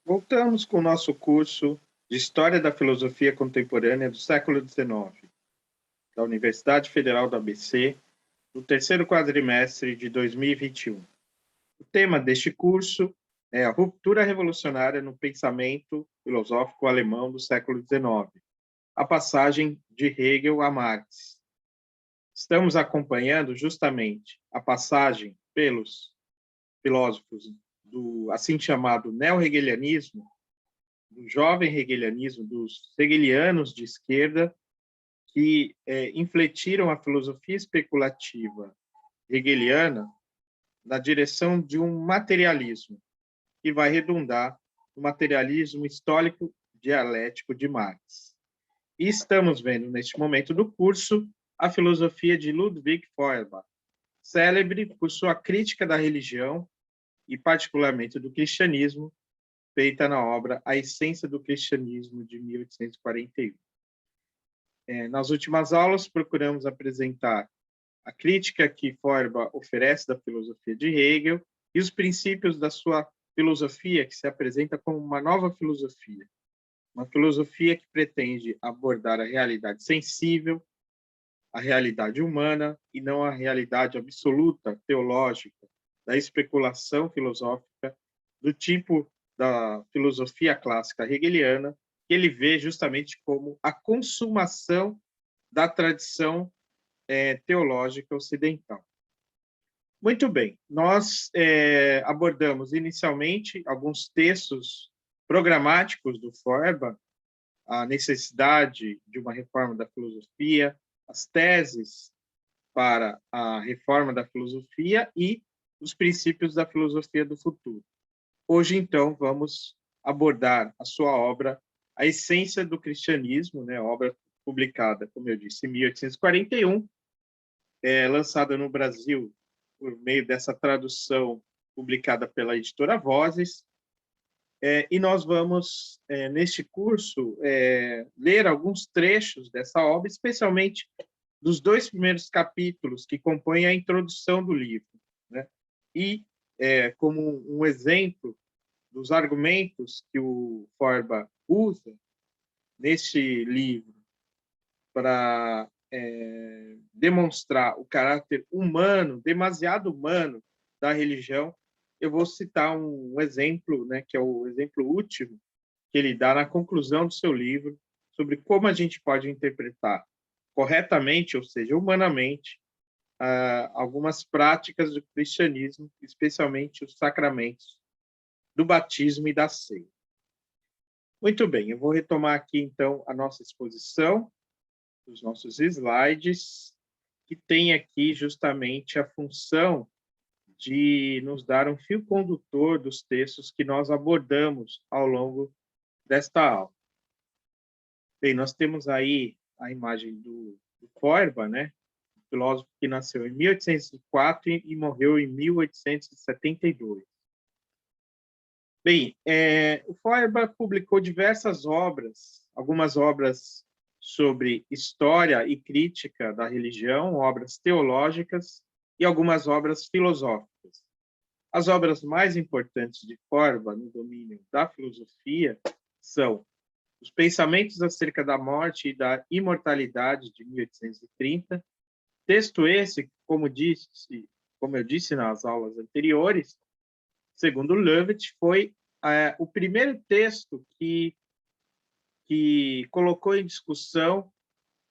Voltamos com o nosso curso de História da Filosofia Contemporânea do século XIX, da Universidade Federal do ABC, no terceiro quadrimestre de 2021. O tema deste curso é a ruptura revolucionária no pensamento filosófico alemão do século XIX, a passagem de Hegel a Marx. Estamos acompanhando justamente a passagem pelos filósofos do assim chamado neo-hegelianismo, do jovem hegelianismo, dos hegelianos de esquerda, que infletiram a filosofia especulativa hegeliana na direção de um materialismo, que vai redundar no materialismo histórico dialético de Marx. E estamos vendo, neste momento do curso, a filosofia de Ludwig Feuerbach, célebre por sua crítica da religião e, particularmente, do cristianismo, feita na obra A Essência do Cristianismo, de 1841. Nas últimas aulas, procuramos apresentar a crítica que Feuerbach oferece da filosofia de Hegel e os princípios da sua filosofia, que se apresenta como uma nova filosofia. Uma filosofia que pretende abordar a realidade sensível, a realidade humana, e não a realidade absoluta, teológica, da especulação filosófica, do tipo da filosofia clássica hegeliana, que ele vê justamente como a consumação da tradição teológica ocidental. Muito bem, nós abordamos inicialmente alguns textos programáticos do Feuerbach, a necessidade de uma reforma da filosofia, as teses para a reforma da filosofia e os princípios da filosofia do futuro. Hoje, então, vamos abordar a sua obra, A Essência do Cristianismo, né, obra publicada, como eu disse, em 1841, lançada no Brasil por meio dessa tradução publicada pela editora Vozes. E nós vamos, neste curso, ler alguns trechos dessa obra, especialmente dos dois primeiros capítulos que compõem a introdução do livro, né? E, como um exemplo dos argumentos que o Feuerbach usa neste livro para demonstrar o caráter humano, demasiado humano, da religião, eu vou citar um exemplo, né, que é o exemplo último que ele dá na conclusão do seu livro, sobre como a gente pode interpretar corretamente, ou seja, humanamente, algumas práticas do cristianismo, especialmente os sacramentos do batismo e da ceia. Muito bem, eu vou retomar aqui, então, a nossa exposição, os nossos slides, que tem aqui justamente a função de nos dar um fio condutor dos textos que nós abordamos ao longo desta aula. Bem, nós temos aí a imagem do Feuerbach, né? Um filósofo que nasceu em 1804 e morreu em 1872. Bem, o Feuerbach publicou diversas obras, algumas obras sobre história e crítica da religião, obras teológicas e algumas obras filosóficas. As obras mais importantes de Feuerbach no domínio da filosofia são Os Pensamentos acerca da Morte e da Imortalidade, de 1830, texto esse, como eu disse nas aulas anteriores, segundo Löwit, foi o primeiro texto que colocou em discussão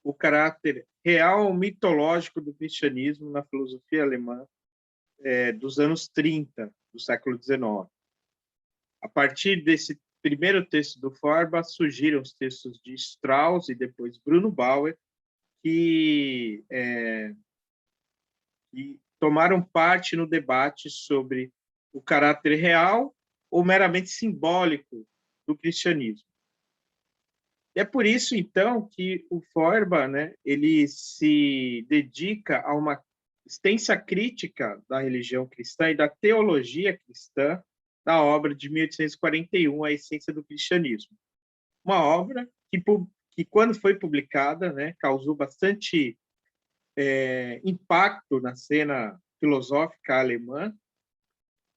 o caráter real mitológico do cristianismo na filosofia alemã dos anos 30, do século XIX. A partir desse primeiro texto do Feuerbach, surgiram os textos de Strauss e depois Bruno Bauer, que tomaram parte no debate sobre o caráter real ou meramente simbólico do cristianismo. E é por isso, então, que o Feuerbach, né, ele se dedica a uma extensa crítica da religião cristã e da teologia cristã na obra de 1841, A Essência do Cristianismo. Uma obra que quando foi publicada, né, causou bastante impacto na cena filosófica alemã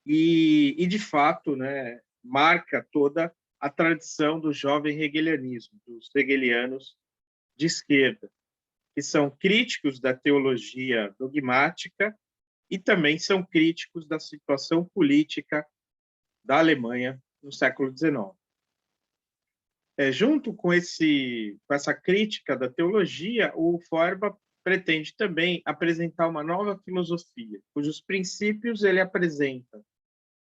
e de fato, né, marca toda a tradição do jovem hegelianismo, dos hegelianos de esquerda, que são críticos da teologia dogmática e também são críticos da situação política da Alemanha no século XIX. Junto com essa crítica da teologia, o Feuerbach pretende também apresentar uma nova filosofia, cujos princípios ele apresenta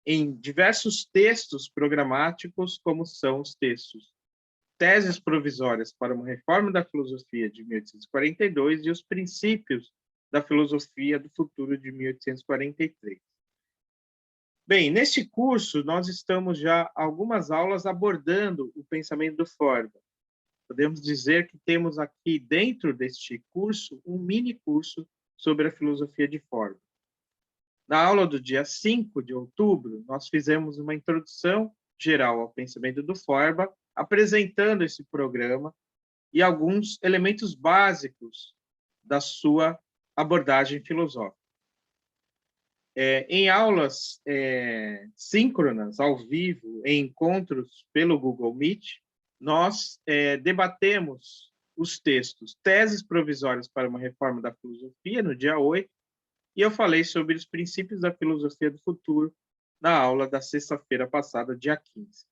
em diversos textos programáticos, como são os textos Teses Provisórias para uma Reforma da Filosofia, de 1842, e os Princípios da Filosofia do Futuro, de 1843. Bem, neste curso, nós estamos já algumas aulas abordando o pensamento do Feuerbach. Podemos dizer que temos aqui, dentro deste curso, um mini curso sobre a filosofia de Feuerbach. Na aula do dia 5 de outubro, nós fizemos uma introdução geral ao pensamento do Feuerbach, apresentando esse programa e alguns elementos básicos da sua abordagem filosófica. Em aulas síncronas, ao vivo, em encontros pelo Google Meet, nós debatemos os textos Teses Provisórias para uma Reforma da Filosofia, no dia 8, e eu falei sobre os princípios da filosofia do futuro na aula da sexta-feira passada, dia 15.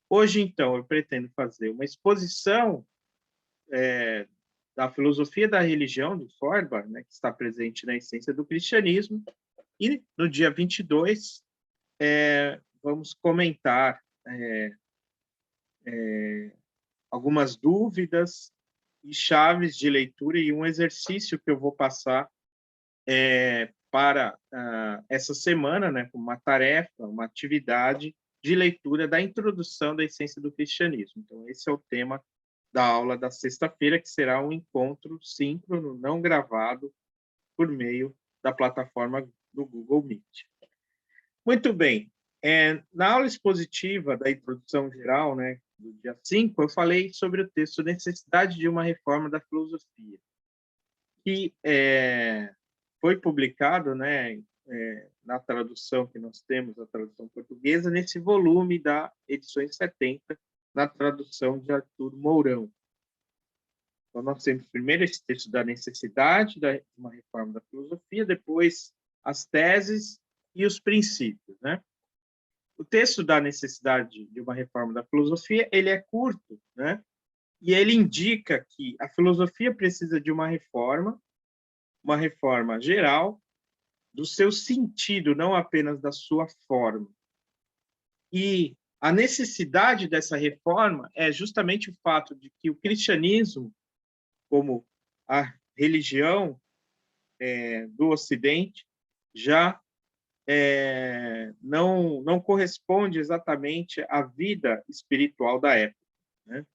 Hoje, então, eu pretendo fazer uma exposição da filosofia da religião do Feuerbach, né, que está presente na essência do cristianismo, e no dia 22 vamos comentar algumas dúvidas e chaves de leitura e um exercício que eu vou passar para essa semana, né, como uma tarefa, uma atividade de leitura da introdução da essência do cristianismo. Então, esse é o tema da aula da sexta-feira, que será um encontro síncrono, não gravado, por meio da plataforma do Google Meet. Muito bem. Na aula expositiva da introdução geral, né, do dia 5, eu falei sobre o texto Necessidade de uma Reforma da Filosofia, que foi publicado, né, na tradução que nós temos, a tradução portuguesa, nesse volume da edições 70, na tradução de Arthur Mourão. Então, nós temos primeiro esse texto da necessidade de uma reforma da filosofia, depois as teses e os princípios, né? O texto da necessidade de uma reforma da filosofia, ele é curto, né? E ele indica que a filosofia precisa de uma reforma geral, do seu sentido, não apenas da sua forma. E a necessidade dessa reforma é justamente o fato de que o cristianismo, como a religião do Ocidente, já não corresponde exatamente à vida espiritual da época, né?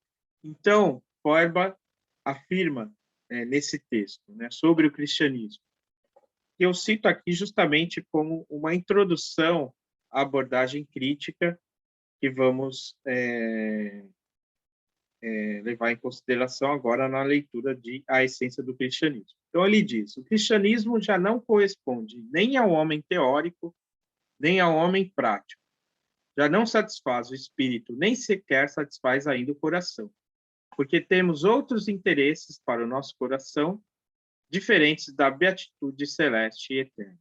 Então, Feuerbach afirma nesse texto, né, sobre o cristianismo, que eu cito aqui justamente como uma introdução à abordagem crítica que vamos levar em consideração agora na leitura de A Essência do Cristianismo. Então, ele diz, o cristianismo já não corresponde nem ao homem teórico, nem ao homem prático. Já não satisfaz o espírito, nem sequer satisfaz ainda o coração, porque temos outros interesses para o nosso coração, diferentes da beatitude celeste e eterna.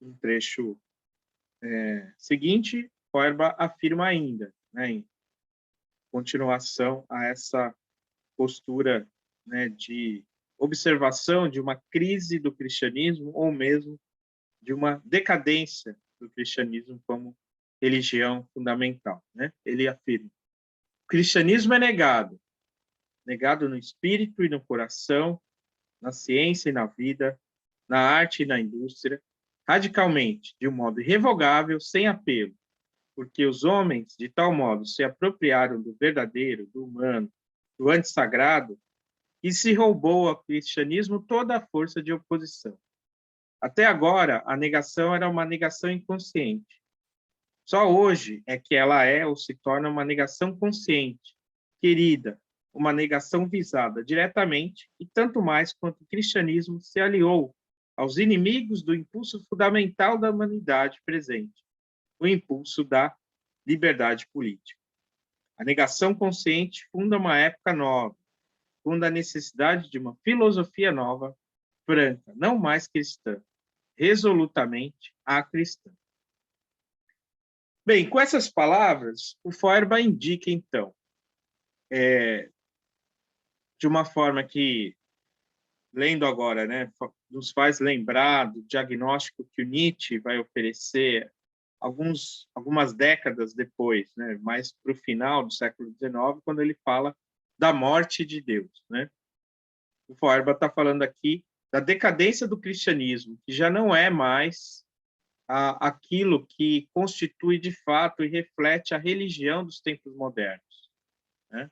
Um trecho seguinte, Feuerbach afirma ainda, né, em continuação a essa postura, né, de observação de uma crise do cristianismo ou mesmo de uma decadência do cristianismo como religião fundamental, né? Ele afirma: o cristianismo é negado no espírito e no coração, na ciência e na vida, na arte e na indústria, radicalmente, de um modo irrevogável, sem apelo, porque os homens, de tal modo, se apropriaram do verdadeiro, do humano, do antissagrado, e se roubou ao cristianismo toda a força de oposição. Até agora, a negação era uma negação inconsciente. Só hoje é que ela ou se torna uma negação consciente, querida, uma negação visada diretamente, e tanto mais quanto o cristianismo se aliou aos inimigos do impulso fundamental da humanidade presente, o impulso da liberdade política. A negação consciente funda uma época nova, funda a necessidade de uma filosofia nova, franca, não mais cristã, resolutamente acristã. Bem, com essas palavras, o Feuerbach indica, então, de uma forma que, lendo agora, né, nos faz lembrar do diagnóstico que o Nietzsche vai oferecer algumas décadas depois, né, mais para o final do século XIX, quando ele fala da morte de Deus, né? O Feuerbach está falando aqui da decadência do cristianismo, que já não é mais aquilo que constitui de fato e reflete a religião dos tempos modernos, né?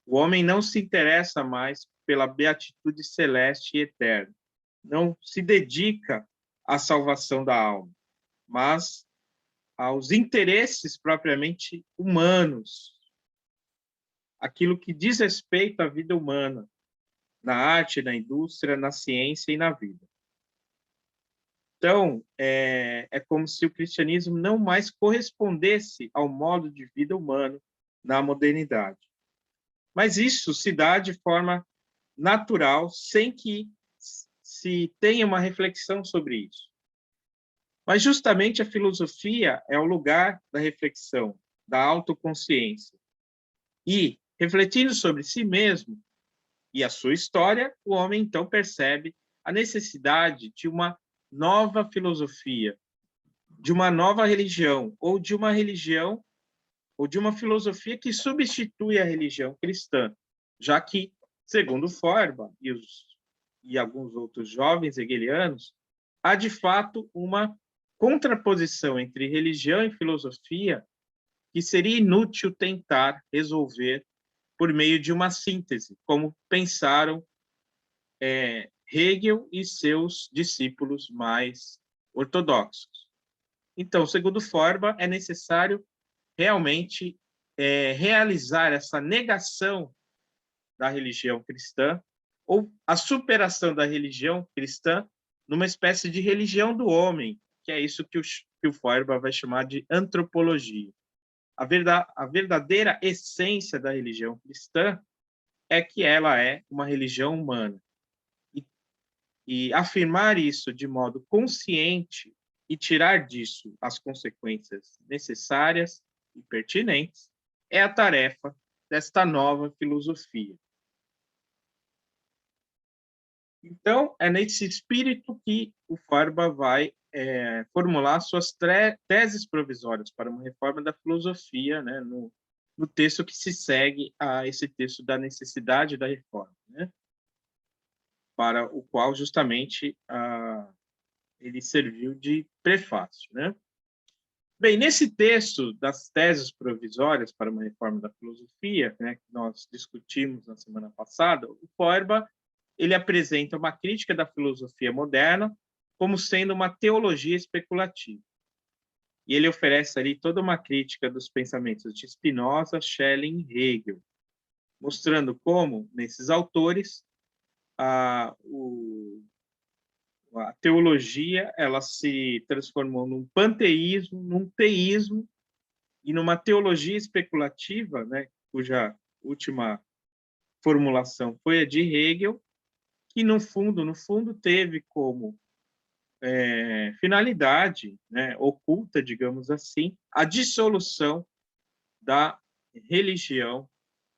O homem não se interessa mais pela beatitude celeste e eterna, não se dedica à salvação da alma, mas aos interesses propriamente humanos, aquilo que diz respeito à vida humana, na arte, na indústria, na ciência e na vida. Então, é como se o cristianismo não mais correspondesse ao modo de vida humano na modernidade. Mas isso se dá de forma natural, sem que se tenha uma reflexão sobre isso. Mas justamente a filosofia é o lugar da reflexão, da autoconsciência. E, refletindo sobre si mesmo e a sua história, o homem então percebe a necessidade de uma nova filosofia, de uma nova religião, ou de uma filosofia que substitui a religião cristã, já que, segundo Feuerbach e alguns outros jovens hegelianos, há de fato uma contraposição entre religião e filosofia que seria inútil tentar resolver por meio de uma síntese, como pensaram Hegel e seus discípulos mais ortodoxos. Então, segundo Feuerbach, é necessário realmente realizar essa negação da religião cristã ou a superação da religião cristã numa espécie de religião do homem, que é isso que o Feuerbach vai chamar de antropologia. A verdadeira essência da religião cristã é que ela é uma religião humana. E afirmar isso de modo consciente e tirar disso as consequências necessárias e pertinentes é a tarefa desta nova filosofia. Então, é nesse espírito que o Feuerbach vai formular suas teses provisórias para uma reforma da filosofia, né, no texto que se segue a esse texto da necessidade da reforma, né, para o qual justamente ele serviu de prefácio, né? Bem, nesse texto das teses provisórias para uma reforma da filosofia, né, que nós discutimos na semana passada, o Feuerbach ele apresenta uma crítica da filosofia moderna como sendo uma teologia especulativa. E ele oferece ali toda uma crítica dos pensamentos de Spinoza, Schelling e Hegel, mostrando como, nesses autores, a teologia ela se transformou num panteísmo, num teísmo e numa teologia especulativa, né, cuja última formulação foi a de Hegel, que no fundo teve como finalidade, né, oculta, digamos assim, a dissolução da religião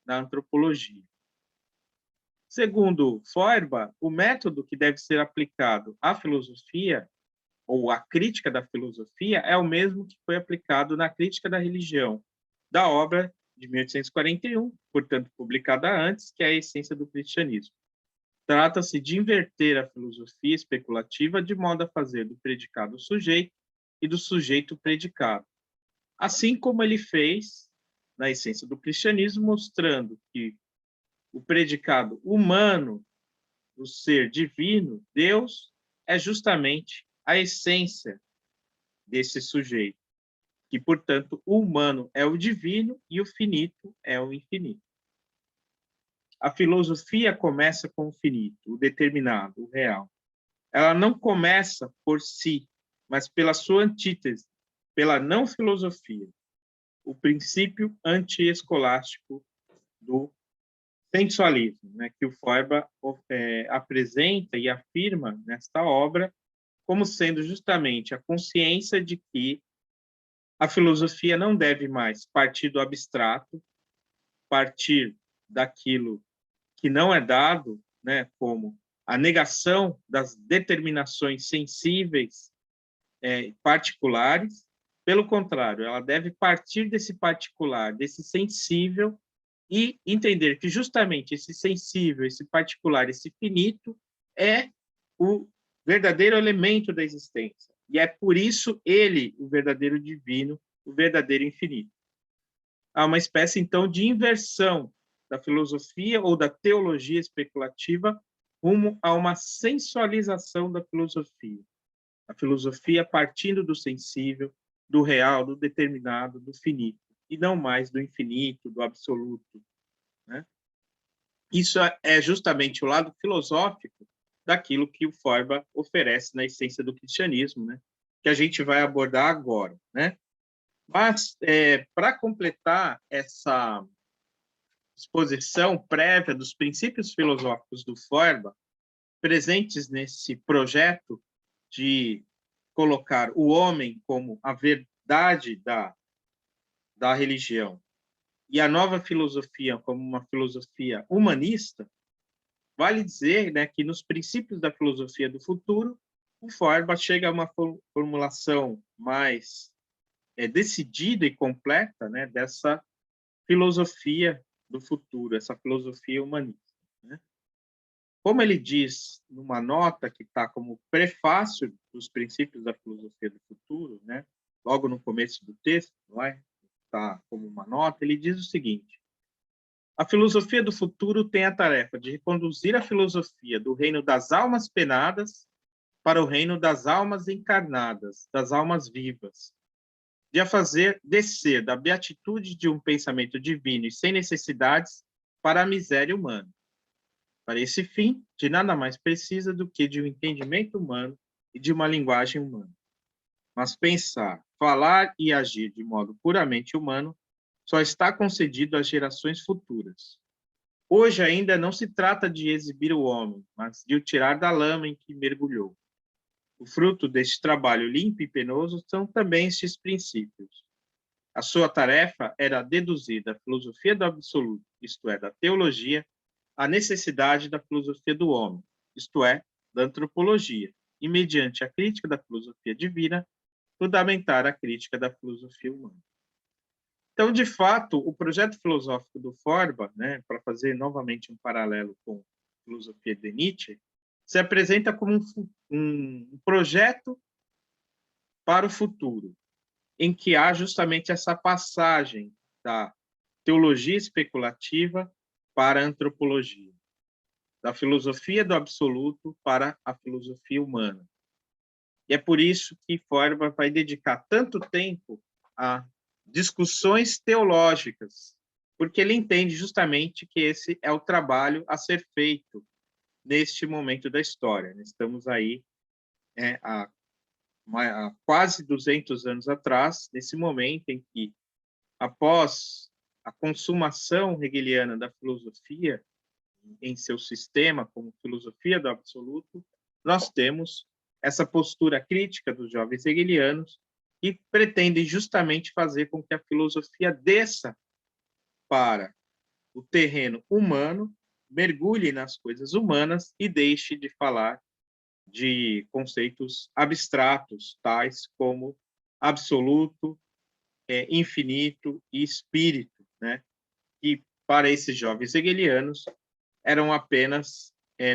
na antropologia. Segundo Feuerbach, o método que deve ser aplicado à filosofia ou à crítica da filosofia é o mesmo que foi aplicado na crítica da religião, da obra de 1841, portanto publicada antes, que é a essência do cristianismo. Trata-se de inverter a filosofia especulativa de modo a fazer do predicado sujeito e do sujeito predicado, assim como ele fez na essência do cristianismo, mostrando que o predicado humano, o ser divino, Deus, é justamente a essência desse sujeito, que, portanto, o humano é o divino e o finito é o infinito. A filosofia começa com o finito, o determinado, o real. Ela não começa por si, mas pela sua antítese, pela não-filosofia, o princípio anti-escolástico do sensualismo, né, que o Feuerbach apresenta e afirma nesta obra como sendo justamente a consciência de que a filosofia não deve mais partir do abstrato, partir daquilo que não é dado, né, como a negação das determinações sensíveis particulares. Pelo contrário, ela deve partir desse particular, desse sensível, e entender que justamente esse sensível, esse particular, esse finito, é o verdadeiro elemento da existência. E é por isso ele, o verdadeiro divino, o verdadeiro infinito. Há uma espécie, então, de inversão da filosofia ou da teologia especulativa rumo a uma sensualização da filosofia. A filosofia partindo do sensível, do real, do determinado, do finito, e não mais do infinito, do absoluto, né? Isso é justamente o lado filosófico daquilo que o Feuerbach oferece na essência do cristianismo, né? Que a gente vai abordar agora, né? Mas, para completar essa exposição prévia dos princípios filosóficos do Feuerbach, presentes nesse projeto de colocar o homem como a verdade da religião e a nova filosofia como uma filosofia humanista, vale dizer, né, que nos princípios da filosofia do futuro, o Feuerbach chega a uma formulação mais decidida e completa, né, dessa filosofia do futuro, essa filosofia humanista, né? Como ele diz numa nota que está como prefácio dos princípios da filosofia do futuro, né, logo no começo do texto, não é? Está como uma nota, ele diz o seguinte: a filosofia do futuro tem a tarefa de reconduzir a filosofia do reino das almas penadas para o reino das almas encarnadas, das almas vivas, de a fazer descer da beatitude de um pensamento divino e sem necessidades para a miséria humana. Para esse fim, de nada mais precisa do que de um entendimento humano e de uma linguagem humana. Mas pensar, falar e agir de modo puramente humano só está concedido às gerações futuras. Hoje ainda não se trata de exibir o homem, mas de o tirar da lama em que mergulhou. O fruto deste trabalho limpo e penoso são também estes princípios. A sua tarefa era deduzir da filosofia do absoluto, isto é, da teologia, a necessidade da filosofia do homem, isto é, da antropologia, e, mediante a crítica da filosofia divina, fundamentar a crítica da filosofia humana. Então, de fato, o projeto filosófico do Feuerbach, né, para fazer novamente um paralelo com a filosofia de Nietzsche, se apresenta como um projeto para o futuro, em que há justamente essa passagem da teologia especulativa para a antropologia, da filosofia do absoluto para a filosofia humana. E é por isso que Feuerbach vai dedicar tanto tempo a discussões teológicas, porque ele entende justamente que esse é o trabalho a ser feito neste momento da história. Estamos aí há quase 200 anos atrás, nesse momento em que, após a consumação hegeliana da filosofia em seu sistema como filosofia do absoluto, nós temos essa postura crítica dos jovens hegelianos que pretendem justamente fazer com que a filosofia desça para o terreno humano, mergulhe nas coisas humanas e deixe de falar de conceitos abstratos, tais como absoluto, infinito e espírito, né? Que para esses jovens hegelianos eram apenas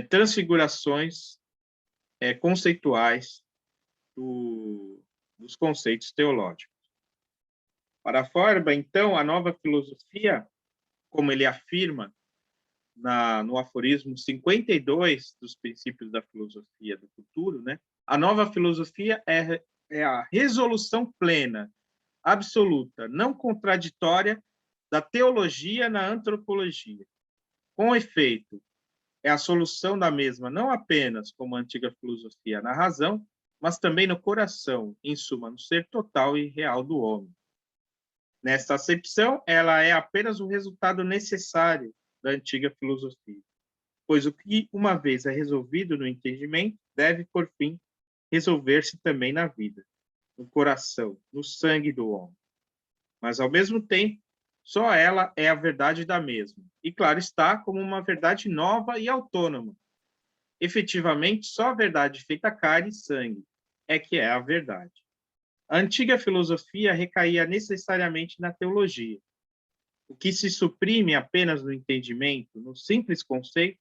transfigurações conceituais dos conceitos teológicos. Para Feuerbach, então, a nova filosofia, como ele afirma no aforismo 52 dos princípios da filosofia do futuro, né? A nova filosofia é a resolução plena, absoluta, não contraditória da teologia na antropologia. Com efeito, é a solução da mesma não apenas como a antiga filosofia na razão, mas também no coração, em suma, no ser total e real do homem. Nesta acepção, ela é apenas o resultado necessário da antiga filosofia, pois o que uma vez é resolvido no entendimento deve, por fim, resolver-se também na vida, no coração, no sangue do homem. Mas, ao mesmo tempo, só ela é a verdade da mesma, e, claro está, como uma verdade nova e autônoma. Efetivamente, só a verdade feita carne e sangue é que é a verdade. A antiga filosofia recaía necessariamente na teologia. O que se suprime apenas no entendimento, no simples conceito,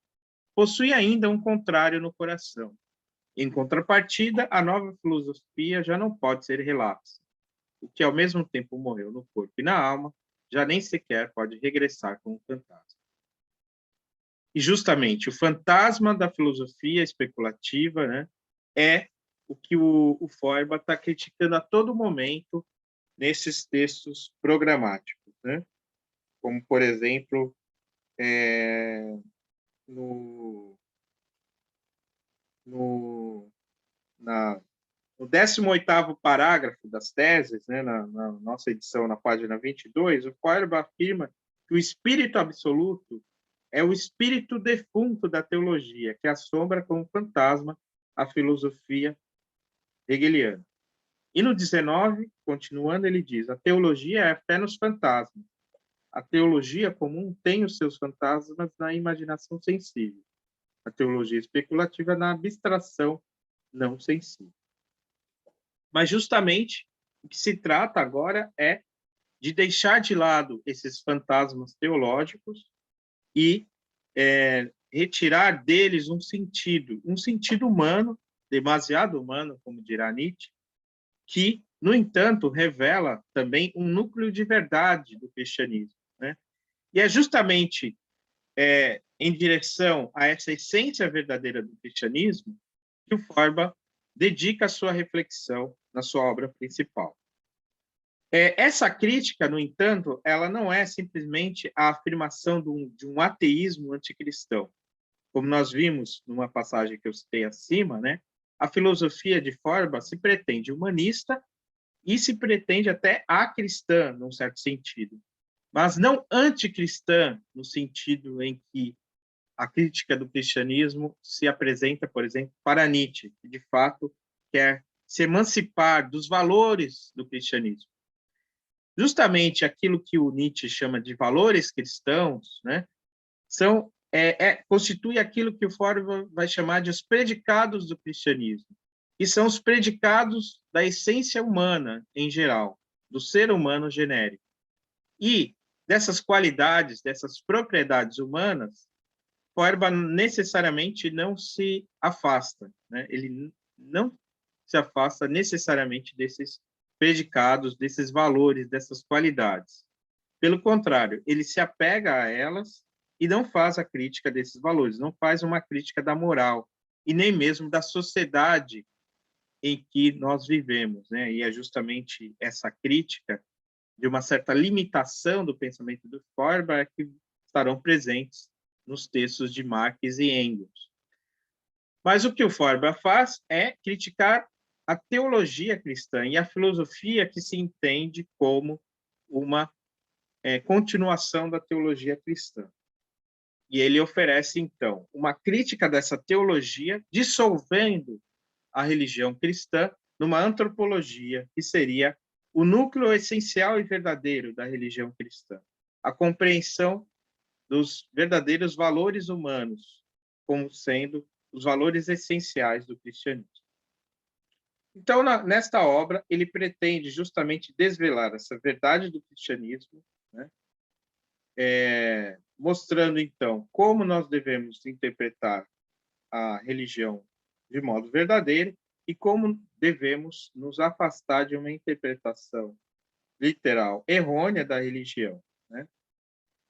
possui ainda um contrário no coração. Em contrapartida, a nova filosofia já não pode ser relapse. O que ao mesmo tempo morreu no corpo e na alma, já nem sequer pode regressar como fantasma. E justamente o fantasma da filosofia especulativa, né, é o que o Feuerbach está criticando a todo momento nesses textos programáticos, né? Como, por exemplo, no, no, na, no 18º parágrafo das teses, né, na nossa edição, na página 22, o Feuerbach afirma que o espírito absoluto é o espírito defunto da teologia, que assombra como fantasma a filosofia hegeliana. E no 19, continuando, ele diz: a teologia é a fé nos fantasmas. A teologia comum tem os seus fantasmas na imaginação sensível. A teologia especulativa na abstração não sensível. Mas justamente o que se trata agora é de deixar de lado esses fantasmas teológicos e retirar deles um sentido humano, demasiado humano, como dirá Nietzsche, que, no entanto, revela também um núcleo de verdade do cristianismo, né? E é justamente em direção a essa essência verdadeira do cristianismo que o Feuerbach dedica a sua reflexão na sua obra principal. Essa crítica, no entanto, ela não é simplesmente a afirmação de um ateísmo anticristão. Como nós vimos numa passagem que eu citei acima, né? A filosofia de Feuerbach se pretende humanista e se pretende até acristã, num certo sentido, mas não anticristã, no sentido em que a crítica do cristianismo se apresenta, por exemplo, para Nietzsche, que de fato quer se emancipar dos valores do cristianismo. Justamente aquilo que o Nietzsche chama de valores cristãos, né, constitui aquilo que o Feuerbach vai chamar de os predicados do cristianismo, que são os predicados da essência humana em geral, do ser humano genérico. E dessas qualidades, dessas propriedades humanas, Feuerbach necessariamente não se afasta, né? Ele não se afasta necessariamente desses predicados, desses valores, dessas qualidades. Pelo contrário, ele se apega a elas e não faz a crítica desses valores, não faz uma crítica da moral e nem mesmo da sociedade em que nós vivemos, né? E é justamente essa crítica de uma certa limitação do pensamento do Feuerbach que estarão presentes nos textos de Marx e Engels. Mas o que o Feuerbach faz é criticar a teologia cristã e a filosofia que se entende como uma continuação da teologia cristã. E ele oferece, então, uma crítica dessa teologia, dissolvendo a religião cristã numa antropologia, que seria o núcleo essencial e verdadeiro da religião cristã, a compreensão dos verdadeiros valores humanos, como sendo os valores essenciais do cristianismo. Então, nesta obra, ele pretende justamente desvelar essa verdade do cristianismo, né? Mostrando, então, como nós devemos interpretar a religião de modo verdadeiro e como devemos nos afastar de uma interpretação literal errônea da religião, né?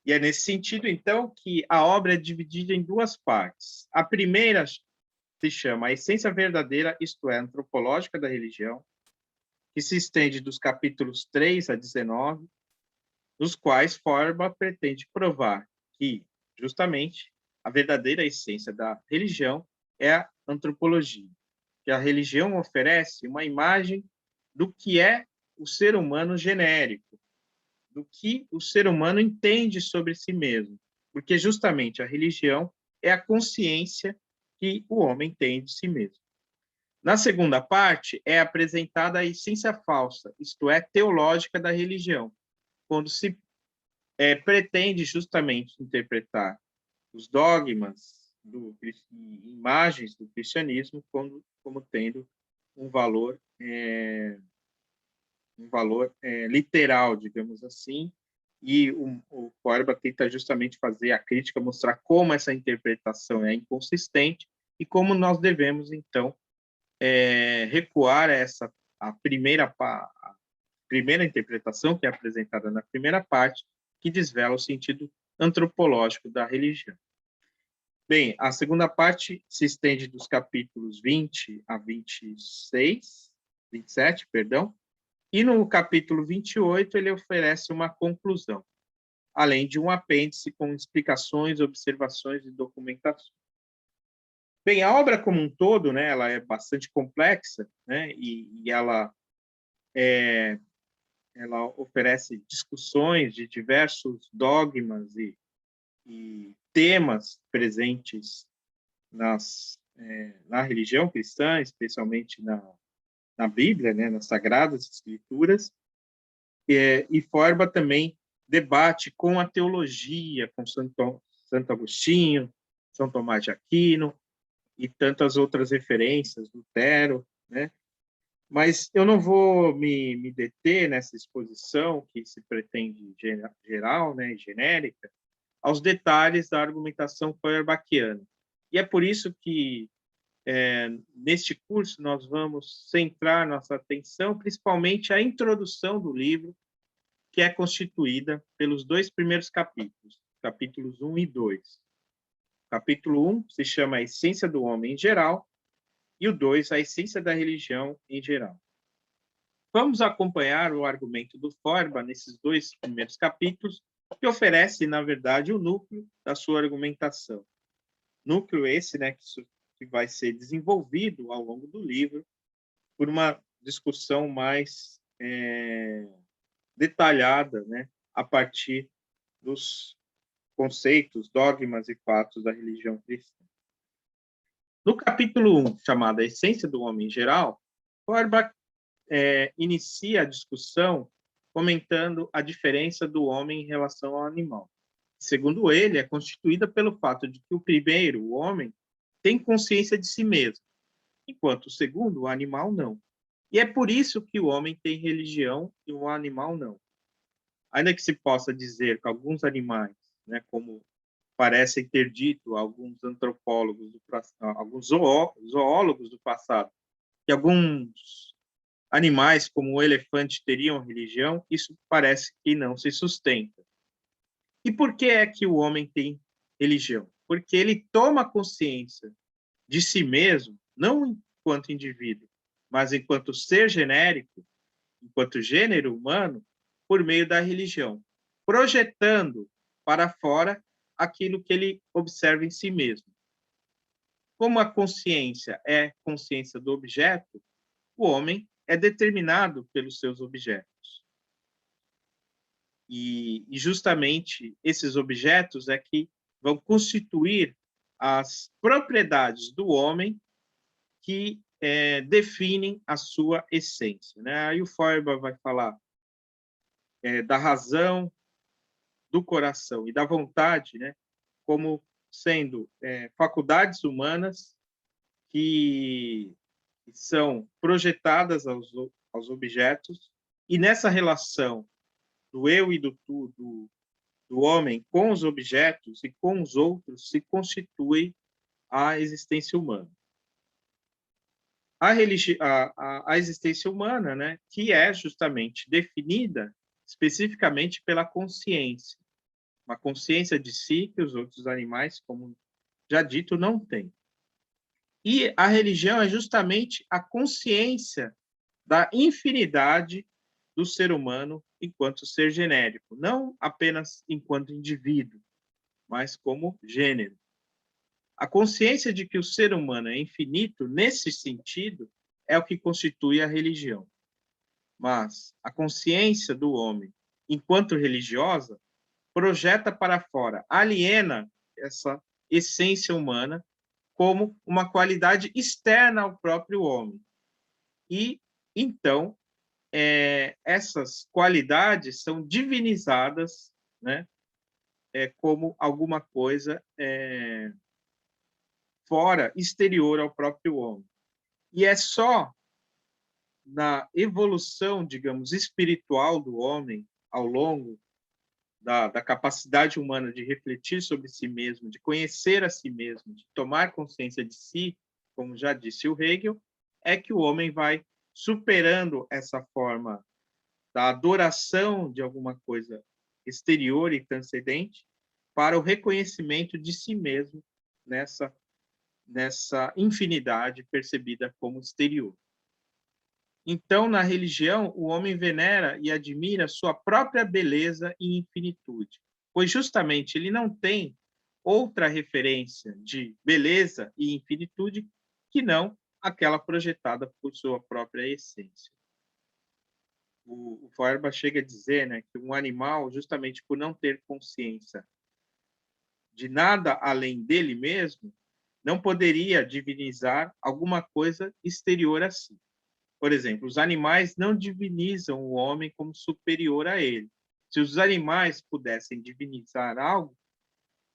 E é nesse sentido, então, que a obra é dividida em duas partes. A primeira se chama A Essência Verdadeira, isto é, Antropológica da Religião, que se estende dos capítulos 3 a 19, nos quais Feuerbach pretende provar que, justamente, a verdadeira essência da religião é a antropologia. que a religião oferece uma imagem do que é o ser humano genérico, do que o ser humano entende sobre si mesmo, porque justamente a religião é a consciência que o homem tem de si mesmo. Na segunda parte, é apresentada a essência falsa, isto é, teológica da religião, quando se pretende justamente interpretar os dogmas, imagens do cristianismo como tendo um valor literal, digamos assim, e o Feuerbach tenta justamente fazer a crítica, mostrar como essa interpretação é inconsistente e como nós devemos, então, recuar a primeira interpretação, que é apresentada na primeira parte, que desvela o sentido antropológico da religião. Bem, a segunda parte se estende dos capítulos 20 a 27, perdão, e no capítulo 28 ele oferece uma conclusão, além de um apêndice com explicações, observações e documentações. Bem, a obra como um todo, né, ela é bastante complexa, né, e ela oferece discussões de diversos dogmas e temas presentes na religião cristã, especialmente na Bíblia, né, nas Sagradas Escrituras, e Feuerbach também debate com a teologia, com Santo Agostinho, São Tomás de Aquino e tantas outras referências, Lutero, né? Mas eu não vou me deter nessa exposição que se pretende geral, né, genérica, aos detalhes da argumentação feuerbachiana. E é por isso que, neste curso, nós vamos centrar nossa atenção principalmente à introdução do livro, que é constituída pelos dois primeiros capítulos, capítulos 1 e 2. O capítulo 1 se chama A Essência do Homem em Geral, e o 2, A Essência da Religião em Geral. Vamos acompanhar o argumento do Feuerbach nesses dois primeiros capítulos, que oferece, na verdade, o núcleo da sua argumentação. Núcleo esse, né, que vai ser desenvolvido ao longo do livro por uma discussão mais detalhada, né, a partir dos conceitos, dogmas e fatos da religião cristã. No capítulo 1, chamado A Essência do Homem em Geral, Feuerbach inicia a discussão comentando a diferença do homem em relação ao animal. Segundo ele, é constituída pelo fato de que o primeiro, o homem, tem consciência de si mesmo, enquanto o segundo, o animal, não. E é por isso que o homem tem religião e o animal não. Ainda que se possa dizer que alguns animais, né, como parecem ter dito alguns antropólogos, alguns zoólogos do passado, que alguns animais, como o elefante, teriam religião, isso parece que não se sustenta. E por que é que o homem tem religião? Porque ele toma consciência de si mesmo, não enquanto indivíduo, mas enquanto ser genérico, enquanto gênero humano, por meio da religião, projetando para fora aquilo que ele observa em si mesmo. Como a consciência é consciência do objeto, o homem é determinado pelos seus objetos. E justamente esses objetos é que vão constituir as propriedades do homem que definem a sua essência, né? Aí o Feuerbach vai falar da razão, do coração e da vontade, né, como sendo faculdades humanas que são projetadas aos objetos, e nessa relação do eu e do tu, do homem com os objetos e com os outros, se constitui a existência humana. A existência humana, né, que é justamente definida especificamente pela consciência, uma consciência de si que os outros animais, como já dito, não têm. E a religião é justamente a consciência da infinidade do ser humano enquanto ser genérico, não apenas enquanto indivíduo, mas como gênero. A consciência de que o ser humano é infinito, nesse sentido, é o que constitui a religião. Mas a consciência do homem, enquanto religiosa, projeta para fora, aliena essa essência humana como uma qualidade externa ao próprio homem. E, então, essas qualidades são divinizadas, né, como alguma coisa fora, exterior ao próprio homem. E é só na evolução, digamos, espiritual do homem, ao longo da capacidade humana de refletir sobre si mesmo, de conhecer a si mesmo, de tomar consciência de si, como já disse o Hegel, é que o homem vai superando essa forma da adoração de alguma coisa exterior e transcendente para o reconhecimento de si mesmo nessa infinidade percebida como exterior. Então, na religião, o homem venera e admira sua própria beleza e infinitude, pois justamente ele não tem outra referência de beleza e infinitude que não aquela projetada por sua própria essência. O Feuerbach chega a dizer, né, que um animal, justamente por não ter consciência de nada além dele mesmo, não poderia divinizar alguma coisa exterior a si. Por exemplo, os animais não divinizam o homem como superior a ele. Se os animais pudessem divinizar algo,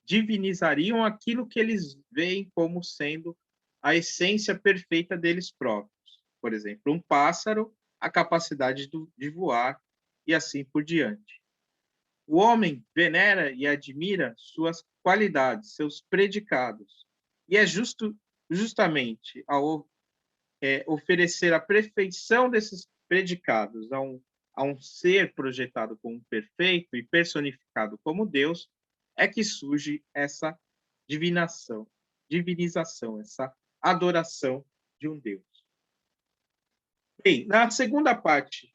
divinizariam aquilo que eles veem como sendo a essência perfeita deles próprios. Por exemplo, um pássaro, a capacidade de voar e assim por diante. O homem venera e admira suas qualidades, seus predicados. E é justamente ao oferecer a perfeição desses predicados a um ser projetado como perfeito e personificado como Deus, é que surge essa divinização, essa adoração de um Deus. Bem, na segunda parte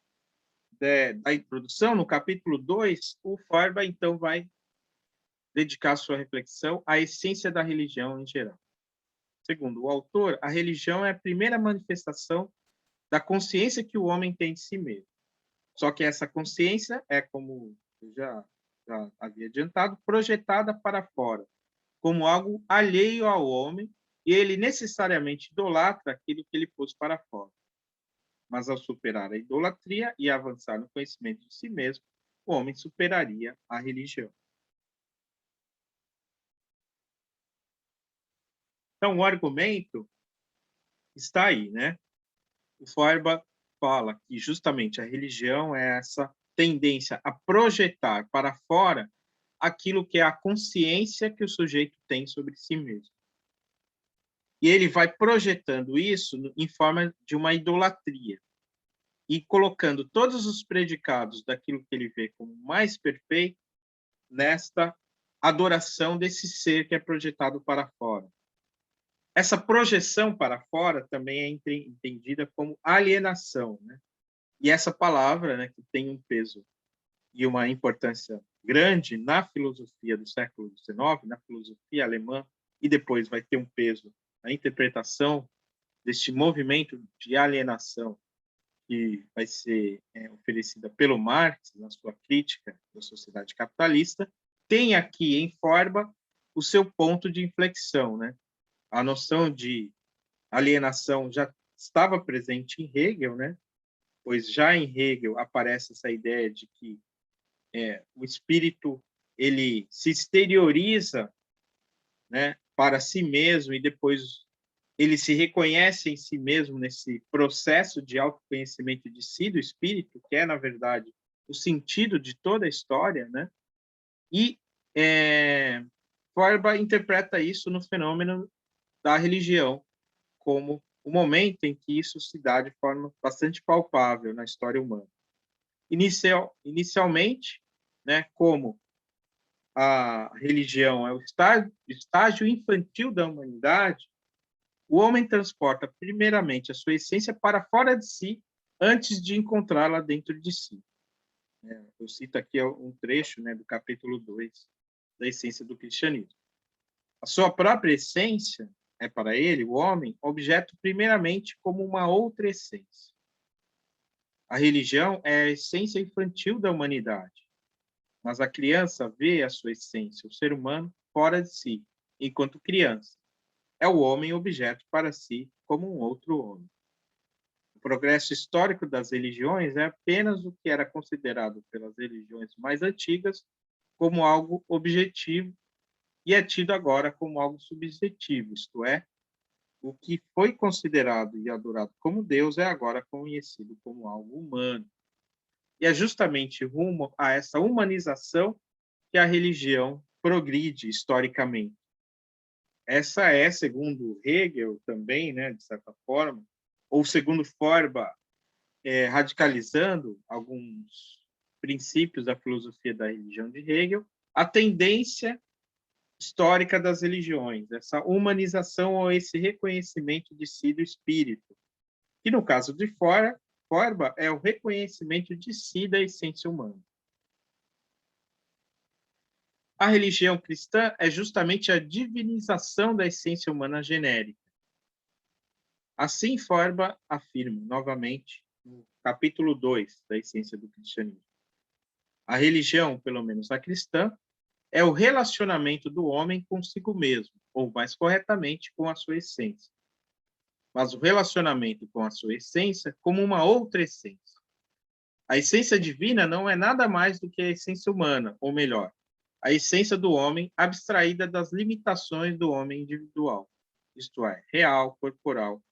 da introdução, no capítulo 2, o Feuerbach, então, vai dedicar sua reflexão à essência da religião em geral. Segundo o autor, a religião é a primeira manifestação da consciência que o homem tem de si mesmo. Só que essa consciência é, como eu já havia adiantado, projetada para fora, como algo alheio ao homem, e ele necessariamente idolatra aquilo que ele pôs para fora. Mas ao superar a idolatria e avançar no conhecimento de si mesmo, o homem superaria a religião. Então, o argumento está aí, né? O Feuerbach fala que justamente a religião é essa tendência a projetar para fora aquilo que é a consciência que o sujeito tem sobre si mesmo. E ele vai projetando isso em forma de uma idolatria e colocando todos os predicados daquilo que ele vê como mais perfeito nesta adoração desse ser que é projetado para fora. Essa projeção para fora também é entendida como alienação, né? E essa palavra, né, que tem um peso e uma importância grande na filosofia do século XIX, na filosofia alemã, e depois vai ter um peso na interpretação deste movimento de alienação que vai ser oferecida pelo Marx na sua crítica da sociedade capitalista, tem aqui em Feuerbach o seu ponto de inflexão, né? A noção de alienação já estava presente em Hegel, né? Pois já em Hegel aparece essa ideia de que o espírito ele se exterioriza, né, para si mesmo e depois ele se reconhece em si mesmo nesse processo de autoconhecimento de si, do espírito, que é, na verdade, o sentido de toda a história, né? E Feuerbach interpreta isso no fenômeno da religião, como o momento em que isso se dá de forma bastante palpável na história humana. Inicialmente, né, como a religião é o estágio infantil da humanidade, o homem transporta primeiramente a sua essência para fora de si antes de encontrá-la dentro de si. Eu cito aqui um trecho, né, do capítulo 2 da Essência do Cristianismo. A sua própria essência é para ele, o homem, objeto primeiramente como uma outra essência. A religião é a essência infantil da humanidade, mas a criança vê a sua essência, o ser humano, fora de si, enquanto criança. É o homem objeto para si, como um outro homem. O progresso histórico das religiões é apenas o que era considerado pelas religiões mais antigas como algo objetivo e é tido agora como algo subjetivo, isto é, o que foi considerado e adorado como Deus é agora conhecido como algo humano. E é justamente rumo a essa humanização que a religião progride historicamente. Essa é, segundo Hegel também, né, de certa forma, ou segundo Feuerbach, radicalizando alguns princípios da filosofia da religião de Hegel, a tendência histórica das religiões, essa humanização ou esse reconhecimento de si do espírito, que no caso de Feuerbach é o reconhecimento de si da essência humana. A religião cristã é justamente a divinização da essência humana genérica. Assim, Feuerbach afirma, novamente, no capítulo 2 da Essência do Cristianismo. A religião, pelo menos a cristã, é o relacionamento do homem consigo mesmo, ou mais corretamente, com a sua essência. Mas o relacionamento com a sua essência como uma outra essência. A essência divina não é nada mais do que a essência humana, ou melhor, a essência do homem abstraída das limitações do homem individual, isto é, real, corporal,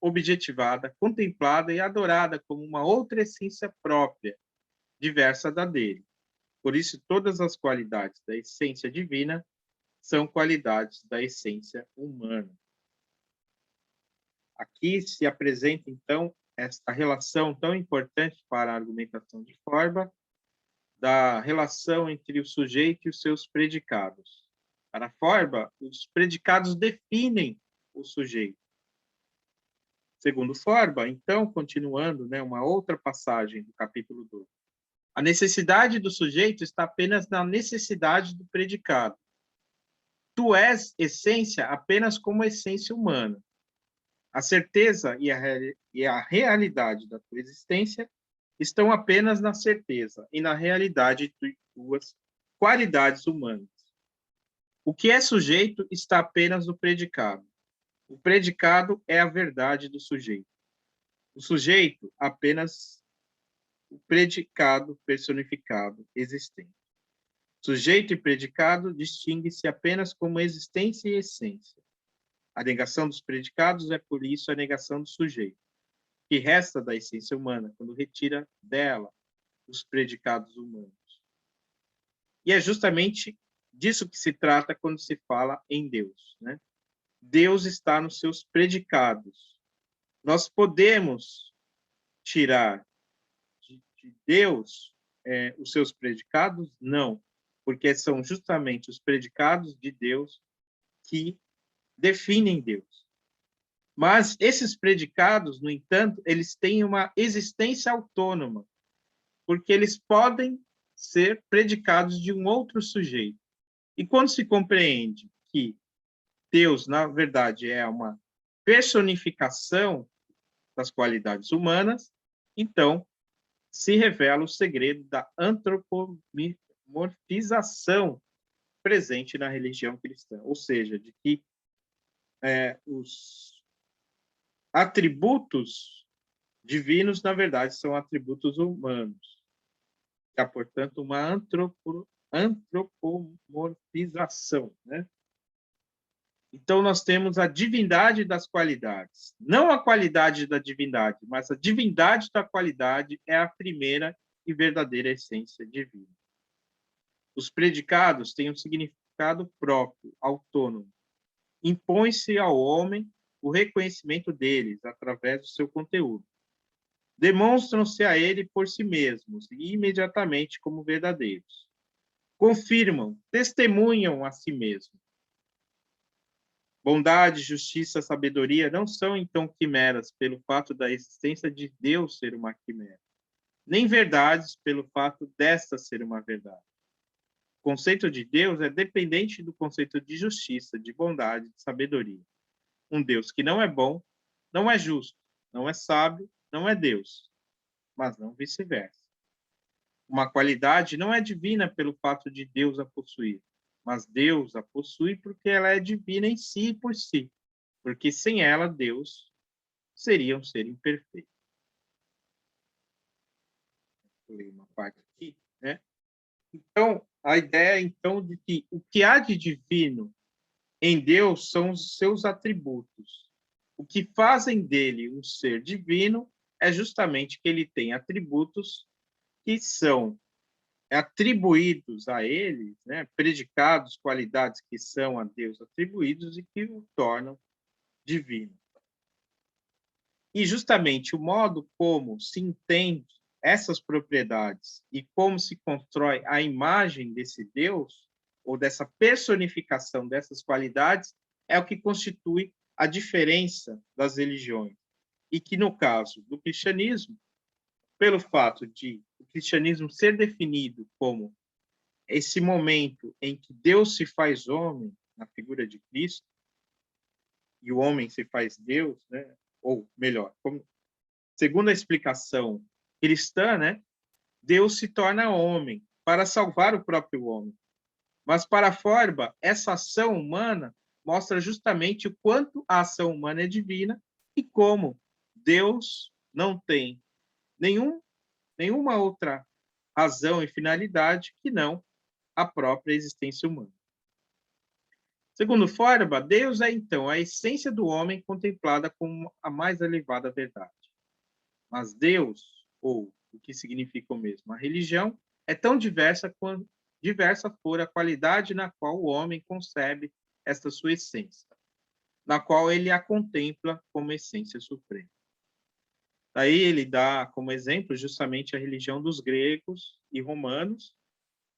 objetivada, contemplada e adorada como uma outra essência própria, diversa da dele. Por isso, todas as qualidades da essência divina são qualidades da essência humana. Aqui se apresenta, então, esta relação tão importante para a argumentação de Feuerbach, da relação entre o sujeito e os seus predicados. Para Feuerbach, os predicados definem o sujeito. Segundo Feuerbach, então, continuando, né, uma outra passagem do capítulo 2, a necessidade do sujeito está apenas na necessidade do predicado. Tu és essência apenas como essência humana. A certeza e a realidade da tua existência estão apenas na certeza e na realidade de tuas qualidades humanas. O que é sujeito está apenas no predicado. O predicado é a verdade do sujeito. O sujeito apenas o predicado personificado existente. Sujeito e predicado distinguem-se apenas como existência e essência. A negação dos predicados é, por isso, a negação do sujeito, que resta da essência humana quando retira dela os predicados humanos. E é justamente disso que se trata quando se fala em Deus, né? Deus está nos seus predicados. Nós podemos tirar de Deus os seus predicados? Não, porque são justamente os predicados de Deus que definem Deus. Mas esses predicados, no entanto, eles têm uma existência autônoma, porque eles podem ser predicados de um outro sujeito. E quando se compreende que Deus, na verdade, é uma personificação das qualidades humanas, então se revela o segredo da antropomorfização presente na religião cristã, ou seja, de que os atributos divinos, na verdade, são atributos humanos. Há, portanto, uma antropomorfização, né? Então, nós temos a divindade das qualidades. Não a qualidade da divindade, mas a divindade da qualidade é a primeira e verdadeira essência divina. Os predicados têm um significado próprio, autônomo. Impõe-se ao homem o reconhecimento deles através do seu conteúdo. Demonstram-se a ele por si mesmos e imediatamente como verdadeiros. Confirmam, testemunham a si mesmos. Bondade, justiça, sabedoria não são, então, quimeras pelo fato da existência de Deus ser uma quimera, nem verdades pelo fato desta ser uma verdade. conceito de Deus é dependente do conceito de justiça, de bondade, de sabedoria. Um Deus que não é bom, não é justo, não é sábio, não é Deus, mas não vice-versa. Uma qualidade não é divina pelo fato de Deus a possuir, mas Deus a possui porque ela é divina em si e por si, porque sem ela Deus seria um ser imperfeito. Vou ler uma parte aqui, né? Então, a ideia então de que o que há de divino em Deus são os seus atributos. O que fazem dele um ser divino é justamente que ele tem atributos que são atribuídos a ele, né, predicados, qualidades que são a Deus atribuídos e que o tornam divino. E justamente o modo como se entende essas propriedades e como se constrói a imagem desse Deus, ou dessa personificação dessas qualidades, é o que constitui a diferença das religiões. E que, no caso do cristianismo, pelo fato de o cristianismo ser definido como esse momento em que Deus se faz homem, na figura de Cristo, e o homem se faz Deus, né? Ou melhor, segundo a explicação cristã, né? Deus se torna homem para salvar o próprio homem. Mas para Feuerbach, essa ação humana mostra justamente o quanto a ação humana é divina e como Deus não tem nenhuma outra razão e finalidade que não a própria existência humana. Segundo Feuerbach, Deus é, então, a essência do homem contemplada como a mais elevada verdade. Mas Deus, ou o que significa o mesmo, a religião, é tão diversa quanto diversa for a qualidade na qual o homem concebe esta sua essência, na qual ele a contempla como essência suprema. Daí ele dá como exemplo justamente a religião dos gregos e romanos,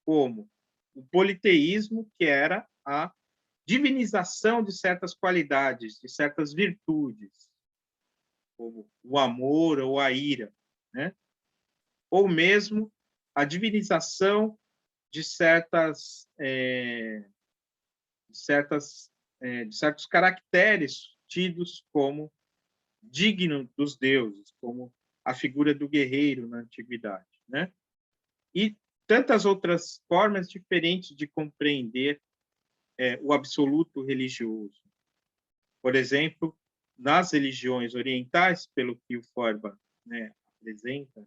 como o politeísmo, que era a divinização de certas qualidades, de certas virtudes, como o amor ou a ira, né? Ou mesmo a divinização de certos caracteres tidos como digno dos deuses, como a figura do guerreiro na antiguidade, né? E tantas outras formas diferentes de compreender o absoluto religioso. Por exemplo, nas religiões orientais, pelo que o Feuerbach, né, apresenta,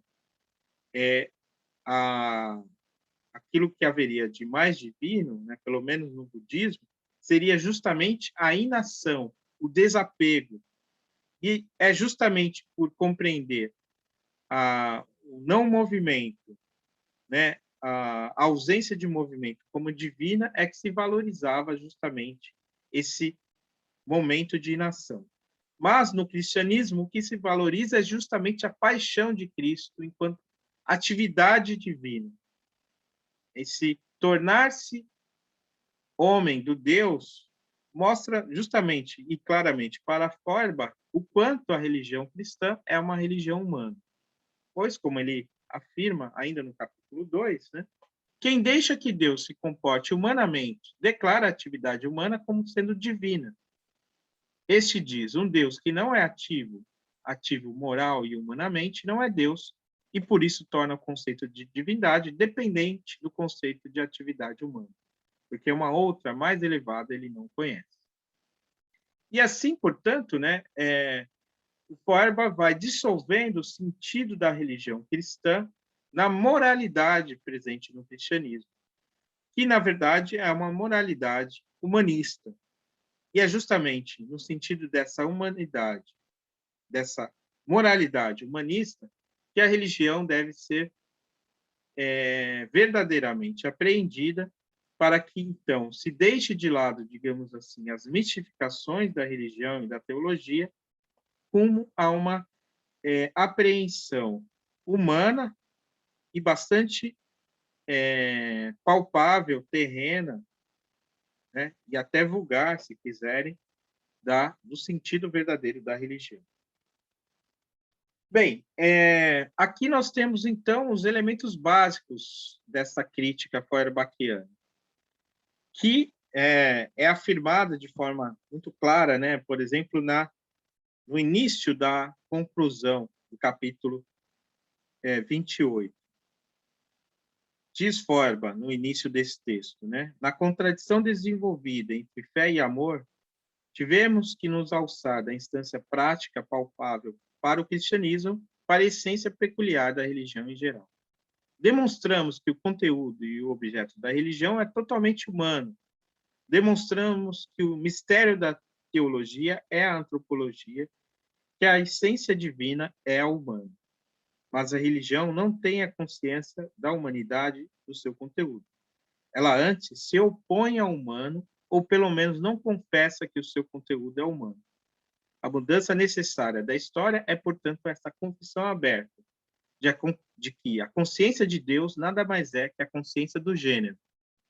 aquilo que haveria de mais divino, né, pelo menos no budismo, seria justamente a inação, o desapego. E é justamente por compreender o não movimento, né, a ausência de movimento como divina, é que se valorizava justamente esse momento de inação. Mas no cristianismo, o que se valoriza é justamente a paixão de Cristo enquanto atividade divina. Esse tornar-se homem do Deus mostra justamente e claramente para Feuerbach o quanto a religião cristã é uma religião humana. Pois, como ele afirma ainda no capítulo 2, né, quem deixa que Deus se comporte humanamente declara a atividade humana como sendo divina. Este diz, um Deus que não é ativo moral e humanamente, não é Deus, e por isso torna o conceito de divindade dependente do conceito de atividade humana, porque uma outra mais elevada ele não conhece. E assim, portanto, né, o Feuerbach vai dissolvendo o sentido da religião cristã na moralidade presente no cristianismo, que, na verdade, é uma moralidade humanista. E é justamente no sentido dessa humanidade, dessa moralidade humanista, que a religião deve ser verdadeiramente apreendida para que, então, se deixe de lado, digamos assim, as mistificações da religião e da teologia, rumo a uma apreensão humana e bastante palpável, terrena, né, e até vulgar, se quiserem, do sentido verdadeiro da religião. Bem, aqui nós temos, então, os elementos básicos dessa crítica feuerbachiana. que é afirmada de forma muito clara, né? Por exemplo, no início da conclusão do capítulo 28. Diz Forba, no início desse texto, né? Na contradição desenvolvida entre fé e amor, tivemos que nos alçar da instância prática palpável para o cristianismo, para a essência peculiar da religião em geral. Demonstramos que o conteúdo e o objeto da religião é totalmente humano. Demonstramos que o mistério da teologia é a antropologia, que a essência divina é a humana. Mas a religião não tem a consciência da humanidade do seu conteúdo. Ela antes se opõe ao humano, ou pelo menos não confessa que o seu conteúdo é humano. A mudança necessária da história é, portanto, essa confissão aberta de que a consciência de Deus nada mais é que a consciência do gênero,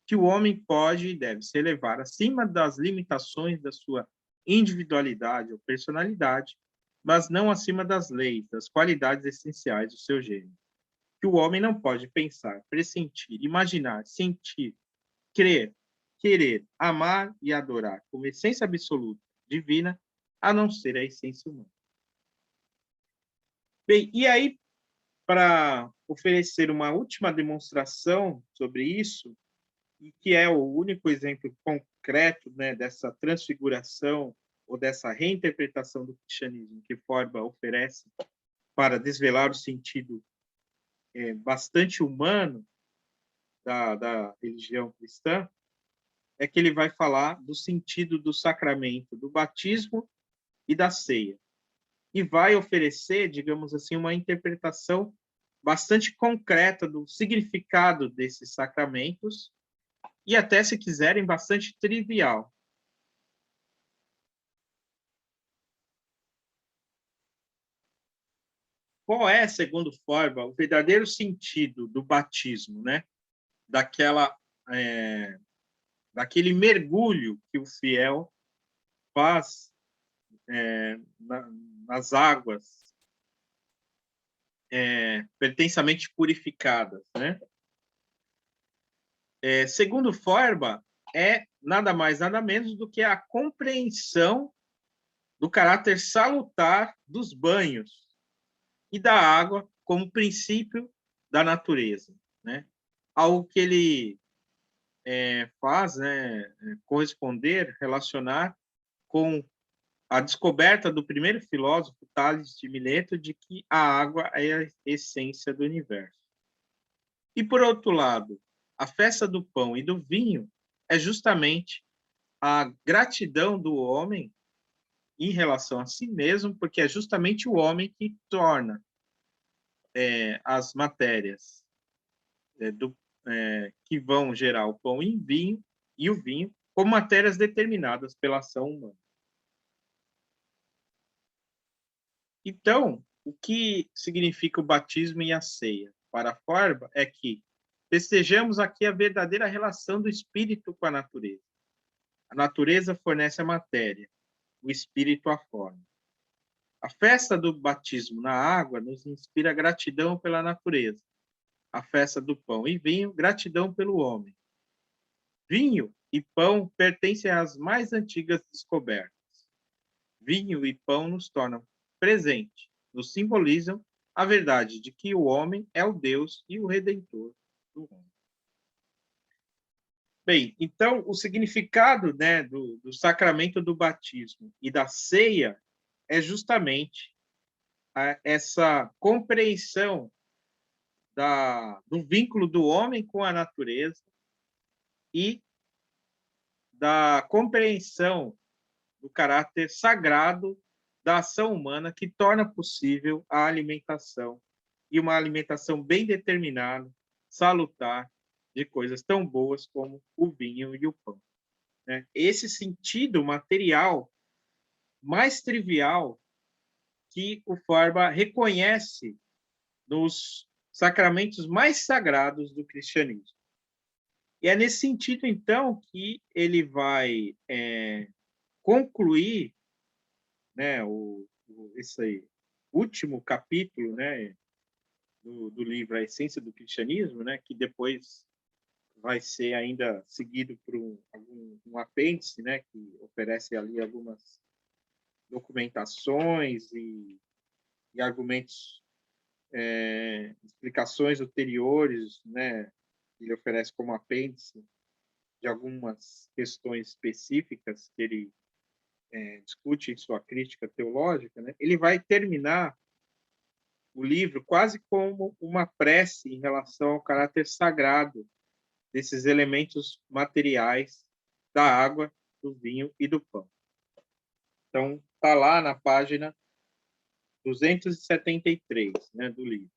que o homem pode e deve se elevar acima das limitações da sua individualidade ou personalidade, mas não acima das leis, das qualidades essenciais do seu gênero. Que o homem não pode pensar, pressentir, imaginar, sentir, crer, querer, amar e adorar como essência absoluta, divina, a não ser a essência humana. Bem, e aí, para oferecer uma última demonstração sobre isso, e que é o único exemplo concreto, né, dessa transfiguração ou dessa reinterpretação do cristianismo que Forba oferece para desvelar o sentido bastante humano da religião cristã, é que ele vai falar do sentido do sacramento do batismo e da ceia. E vai oferecer, digamos assim, uma interpretação bastante concreta do significado desses sacramentos e até, se quiserem, bastante trivial. Qual é, segundo Forba, o verdadeiro sentido do batismo, né? Daquela, daquele mergulho que o fiel faz nas águas pertensamente purificadas, né? Segundo Forba, é nada mais, nada menos do que a compreensão do caráter salutar dos banhos e da água como princípio da natureza, né? Algo que ele faz, né, corresponder, relacionar com a descoberta do primeiro filósofo, Tales de Mileto, de que a água é a essência do universo. E, por outro lado, a festa do pão e do vinho é justamente a gratidão do homem em relação a si mesmo, porque é justamente o homem que torna as matérias que vão gerar o pão e vinho, e o vinho como matérias determinadas pela ação humana. Então, o que significa o batismo e a ceia? Para Forba, é que festejamos aqui a verdadeira relação do espírito com a natureza. A natureza fornece a matéria, o espírito a forma. A festa do batismo na água nos inspira gratidão pela natureza. A festa do pão e vinho, gratidão pelo homem. Vinho e pão pertencem às mais antigas descobertas. Vinho e pão nos tornam presente, nos simbolizam a verdade de que o homem é o Deus e o Redentor do homem. Bem, então, o significado, né, do sacramento do batismo e da ceia é justamente essa compreensão do vínculo do homem com a natureza e da compreensão do caráter sagrado da ação humana que torna possível a alimentação, e uma alimentação bem determinada, salutar, de coisas tão boas como o vinho e o pão, né? Esse sentido material mais trivial que o Forba reconhece nos sacramentos mais sagrados do cristianismo. E é nesse sentido, então, que ele vai concluir, né, esse último capítulo, né, do livro A Essência do Cristianismo, né, que depois vai ser ainda seguido por um apêndice, né, que oferece ali algumas documentações e argumentos, explicações ulteriores, né, que ele oferece como apêndice de algumas questões específicas que ele discute em sua crítica teológica, né, ele vai terminar o livro quase como uma prece em relação ao caráter sagrado desses elementos materiais da água, do vinho e do pão. Então, está lá na página 273, né, do livro.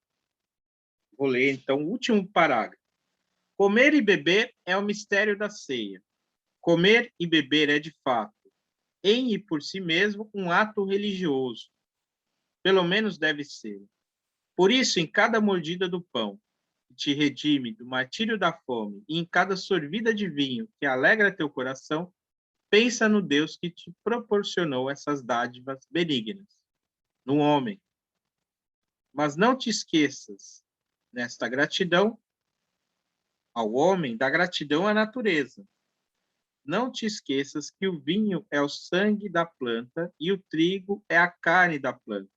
Vou ler, então, o último parágrafo. Comer e beber é o mistério da ceia. Comer e beber é, de fato, em e por si mesmo, um ato religioso. Pelo menos deve ser. Por isso, em cada mordida do pão, que te redime do martírio da fome, e em cada sorvida de vinho, que alegra teu coração, pensa no Deus que te proporcionou essas dádivas benignas, no homem. Mas não te esqueças, nesta gratidão ao homem, da gratidão à natureza. Não te esqueças que o vinho é o sangue da planta e o trigo é a carne da planta,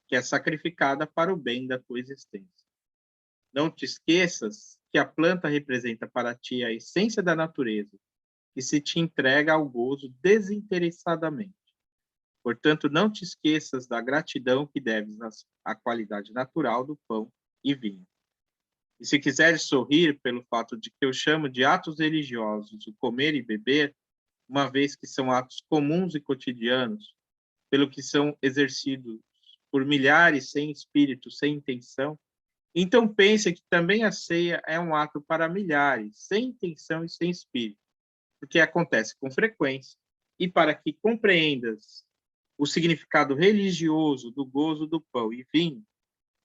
que é sacrificada para o bem da tua existência. Não te esqueças que a planta representa para ti a essência da natureza, que se te entrega ao gozo desinteressadamente. Portanto, não te esqueças da gratidão que deves à qualidade natural do pão e vinho. E se quiseres sorrir pelo fato de que eu chamo de atos religiosos o comer e beber, uma vez que são atos comuns e cotidianos, pelo que são exercidos por milhares sem espírito, sem intenção, então pense que também a ceia é um ato para milhares, sem intenção e sem espírito, porque acontece com frequência, e para que compreendas o significado religioso do gozo do pão e vinho,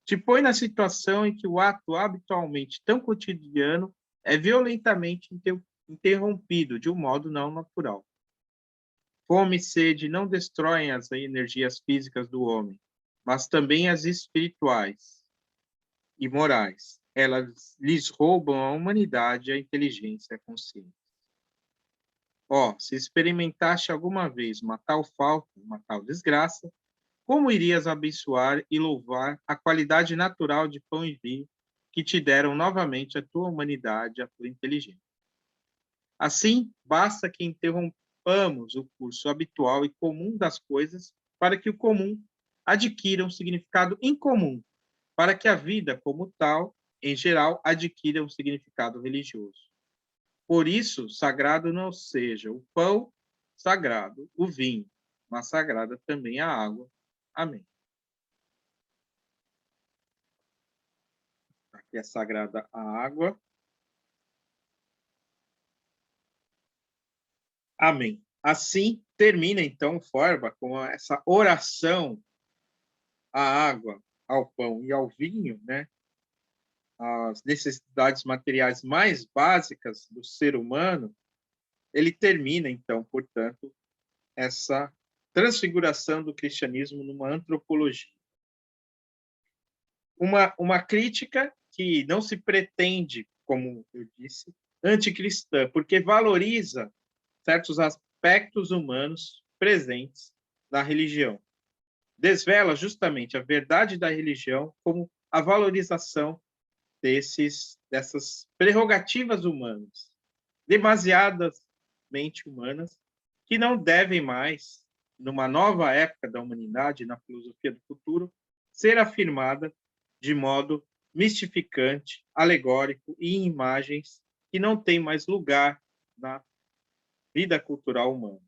te põe na situação em que o ato habitualmente tão cotidiano é violentamente interrompido de um modo não natural. Fome e sede não destroem as energias físicas do homem, mas também as espirituais e morais. Elas lhes roubam a humanidade e a inteligência e a consciência. Se experimentaste alguma vez uma tal falta, uma tal desgraça, como irias abençoar e louvar a qualidade natural de pão e vinho que te deram novamente a tua humanidade e a tua inteligência? Assim, basta que interrompamos o curso habitual e comum das coisas para que o comum adquira um significado incomum, para que a vida como tal, em geral, adquira um significado religioso. Por isso, sagrado não seja o pão sagrado, o vinho, mas sagrada também a água. Amém. Aqui é sagrada a água. Amém. Assim termina então o Forba com essa oração à água, ao pão e ao vinho, né? As necessidades materiais mais básicas do ser humano. Ele termina então, portanto, essa transfiguração do cristianismo numa antropologia. Uma crítica que não se pretende, como eu disse, anticristã, porque valoriza certos aspectos humanos presentes na religião. Desvela justamente a verdade da religião como a valorização dessas prerrogativas humanas, demasiadamente humanas, que não devem mais, numa nova época da humanidade, na filosofia do futuro, ser afirmada de modo mistificante, alegórico e em imagens que não têm mais lugar na vida cultural humana.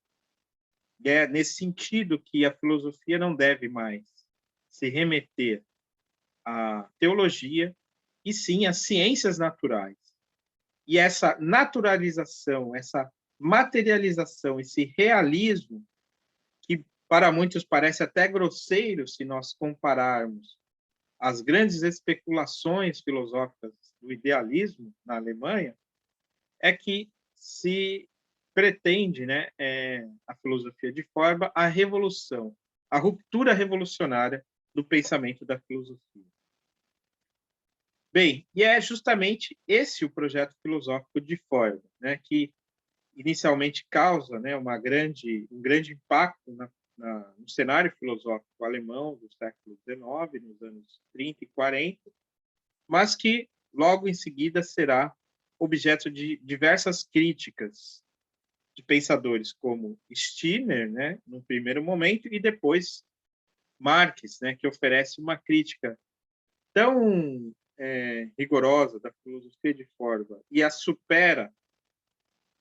E é nesse sentido que a filosofia não deve mais se remeter à teologia, e sim às ciências naturais. E essa naturalização, essa materialização, esse realismo, que para muitos parece até grosseiro se nós compararmos as grandes especulações filosóficas do idealismo na Alemanha, é que se pretende, né, a filosofia de Feuerbach, a revolução, a ruptura revolucionária do pensamento da filosofia. Bem, e é justamente esse o projeto filosófico de Feuerbach, né, que inicialmente causa, né, um grande impacto no cenário filosófico alemão do século XIX, nos anos 30 e 40, mas que logo em seguida será objeto de diversas críticas de pensadores como Stirner, né, no primeiro momento, e depois Marx, né, que oferece uma crítica tão rigorosa da filosofia de Feuerbach e a supera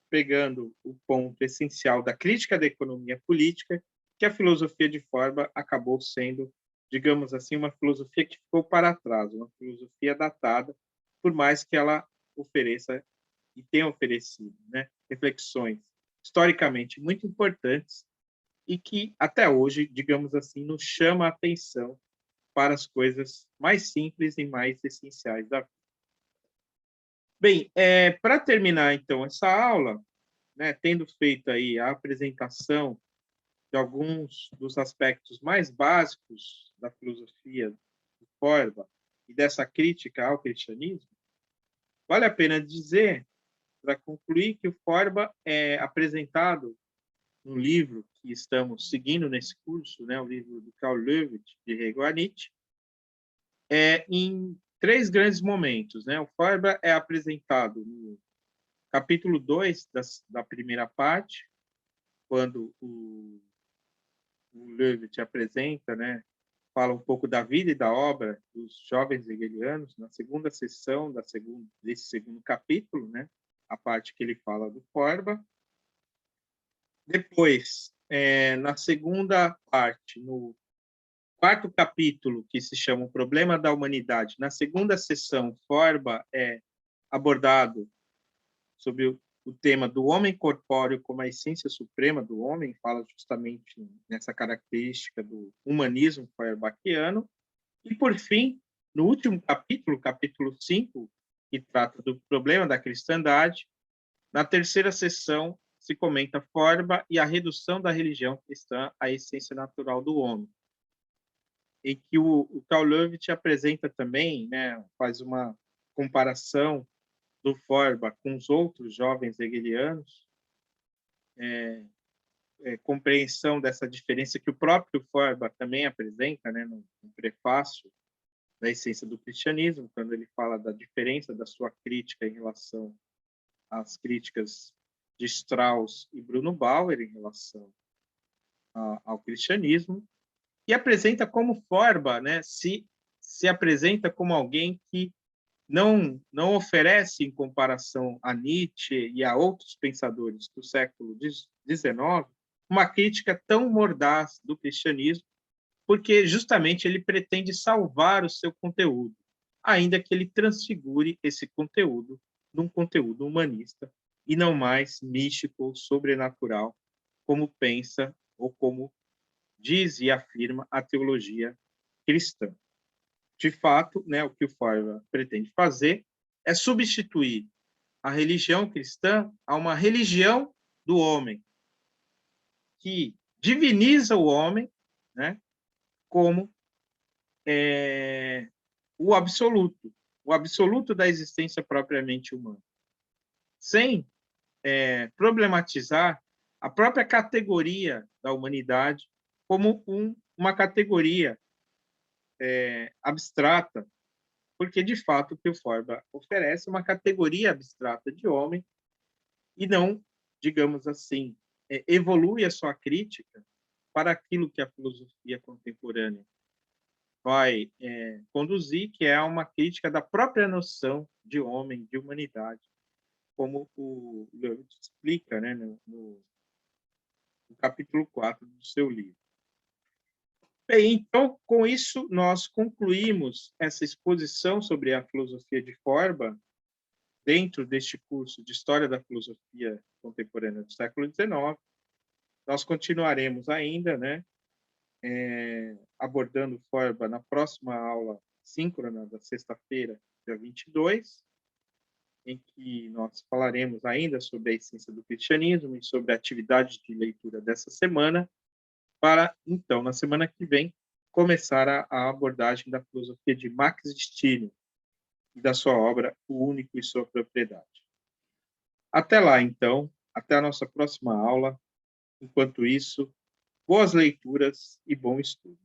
pegando o ponto essencial da crítica da economia política, que a filosofia de Feuerbach acabou sendo, digamos assim, uma filosofia que ficou para trás, uma filosofia datada, por mais que ela ofereça e tenha oferecido, né, reflexões historicamente muito importantes e que até hoje, digamos assim, nos chama a atenção para as coisas mais simples e mais essenciais da vida. Bem, para terminar então essa aula, né, tendo feito aí a apresentação de alguns dos aspectos mais básicos da filosofia de Feuerbach e dessa crítica ao cristianismo, vale a pena dizer, para concluir, que o Feuerbach é apresentado no livro que estamos seguindo nesse curso, né, o livro do Karl Löwith, de Hegel a Nietzsche, em três grandes momentos. Né? O Feuerbach é apresentado no capítulo 2 da primeira parte, quando o Löwith apresenta, né, fala um pouco da vida e da obra dos jovens hegelianos, na segunda sessão desse segundo capítulo, né, a parte que ele fala do Feuerbach. Depois, na segunda parte, no quarto capítulo, que se chama O Problema da Humanidade, na segunda sessão, Feuerbach é abordado sobre o tema do homem corpóreo como a essência suprema do homem, fala justamente nessa característica do humanismo feuerbachiano. E, por fim, no último capítulo, capítulo 5, que trata do problema da cristandade, na terceira sessão se comenta Feuerbach e a redução da religião cristã à essência natural do homem. E que o Karl Löwith apresenta também, né, faz uma comparação do Feuerbach com os outros jovens hegelianos, compreensão dessa diferença que o próprio Feuerbach também apresenta, né, no prefácio da essência do cristianismo, quando ele fala da diferença da sua crítica em relação às críticas de Strauss e Bruno Bauer em relação ao cristianismo, e apresenta como Feuerbach, né, se apresenta como alguém que não oferece, em comparação a Nietzsche e a outros pensadores do século XIX, uma crítica tão mordaz do cristianismo, porque justamente ele pretende salvar o seu conteúdo, ainda que ele transfigure esse conteúdo num conteúdo humanista e não mais místico ou sobrenatural, como pensa ou como diz e afirma a teologia cristã. De fato, né, o que o Feuerbach pretende fazer é substituir a religião cristã a uma religião do homem, que diviniza o homem, né, como o absoluto da existência propriamente humana, sem problematizar a própria categoria da humanidade como uma categoria abstrata, porque, de fato, o que o Feuerbach oferece é uma categoria abstrata de homem e não, digamos assim, evolui a sua crítica para aquilo que a filosofia contemporânea vai conduzir, que é uma crítica da própria noção de homem, de humanidade, como o Löwith explica, né, no capítulo 4 do seu livro. Bem, então, com isso, nós concluímos essa exposição sobre a filosofia de Feuerbach dentro deste curso de História da Filosofia Contemporânea do século XIX. Nós continuaremos ainda, né, abordando Feuerbach na próxima aula síncrona da sexta-feira, dia 22, em que nós falaremos ainda sobre a essência do cristianismo e sobre a atividade de leitura dessa semana, para, então, na semana que vem, começar a abordagem da filosofia de Max Stirner, e da sua obra O Único e Sua Propriedade. Até lá, então, até a nossa próxima aula. Enquanto isso, boas leituras e bom estudo.